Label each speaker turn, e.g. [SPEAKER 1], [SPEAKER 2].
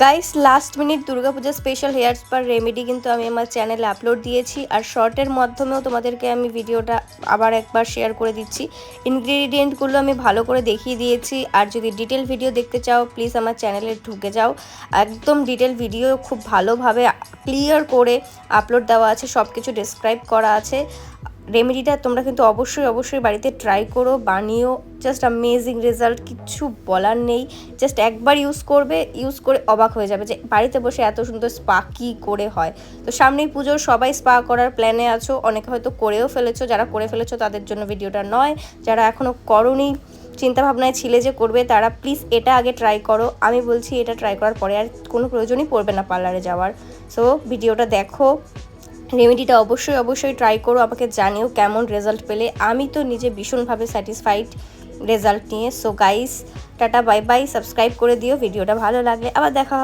[SPEAKER 1] Guys last minute Durga Puja special hair spa remedy কিন্তু আমি আমার চ্যানেলে আপলোড দিয়েছি, আর শর্টের মাধ্যমেও তোমাদেরকে আমি ভিডিওটা আবার একবার শেয়ার করে দিচ্ছি। ইনগ্রেডিয়েন্টগুলো আমি ভালো করে দেখিয়ে দিয়েছি, আর যদি ডিটেল ভিডিও দেখতে চাও প্লিজ আমার চ্যানেলে ঢুকে যাও। একদম ডিটেল ভিডিও খুব ভালোভাবে ক্লিয়ার করে আপলোড দেওয়া আছে, সব কিছু ডেসক্রাইব করা আছে। রেমেডিটা তোমরা কিন্তু অবশ্যই বাড়িতে ট্রাই করো, বানিও, জাস্ট অ্যামেজিং রেজাল্ট, কিচ্ছু বলার নেই। জাস্ট একবার ইউজ করে অবাক হয়ে যাবে যে বাড়িতে বসে এত সুন্দর স্পা কী করে হয়। তো সামনেই পুজোর, সবাই স্পা করার প্ল্যানে আছো, অনেকে হয়তো করেও ফেলেছো। যারা করে ফেলেছো তাদের জন্য ভিডিওটা নয়, যারা এখনও করোনি, চিন্তাভাবনায় ছিলে যে করবে, তারা প্লিজ এটা আগে ট্রাই করো। আমি বলছি এটা ট্রাই করার পরে আর কোনো প্রয়োজনই পড়বে না পার্লারে যাওয়ার। সো ভিডিওটা দেখো, রেমেডিটা অবশ্যই ট্রাই করো, আমাকে জানিও কেমন রেজাল্ট পেলে। আমি তো নিজে ভীষণভাবে স্যাটিসফাইড রেজাল্ট নিয়ে। So guys, tata bye bye, subscribe করে দিও ভিডিওটা ভালো লাগলে। আবার দেখা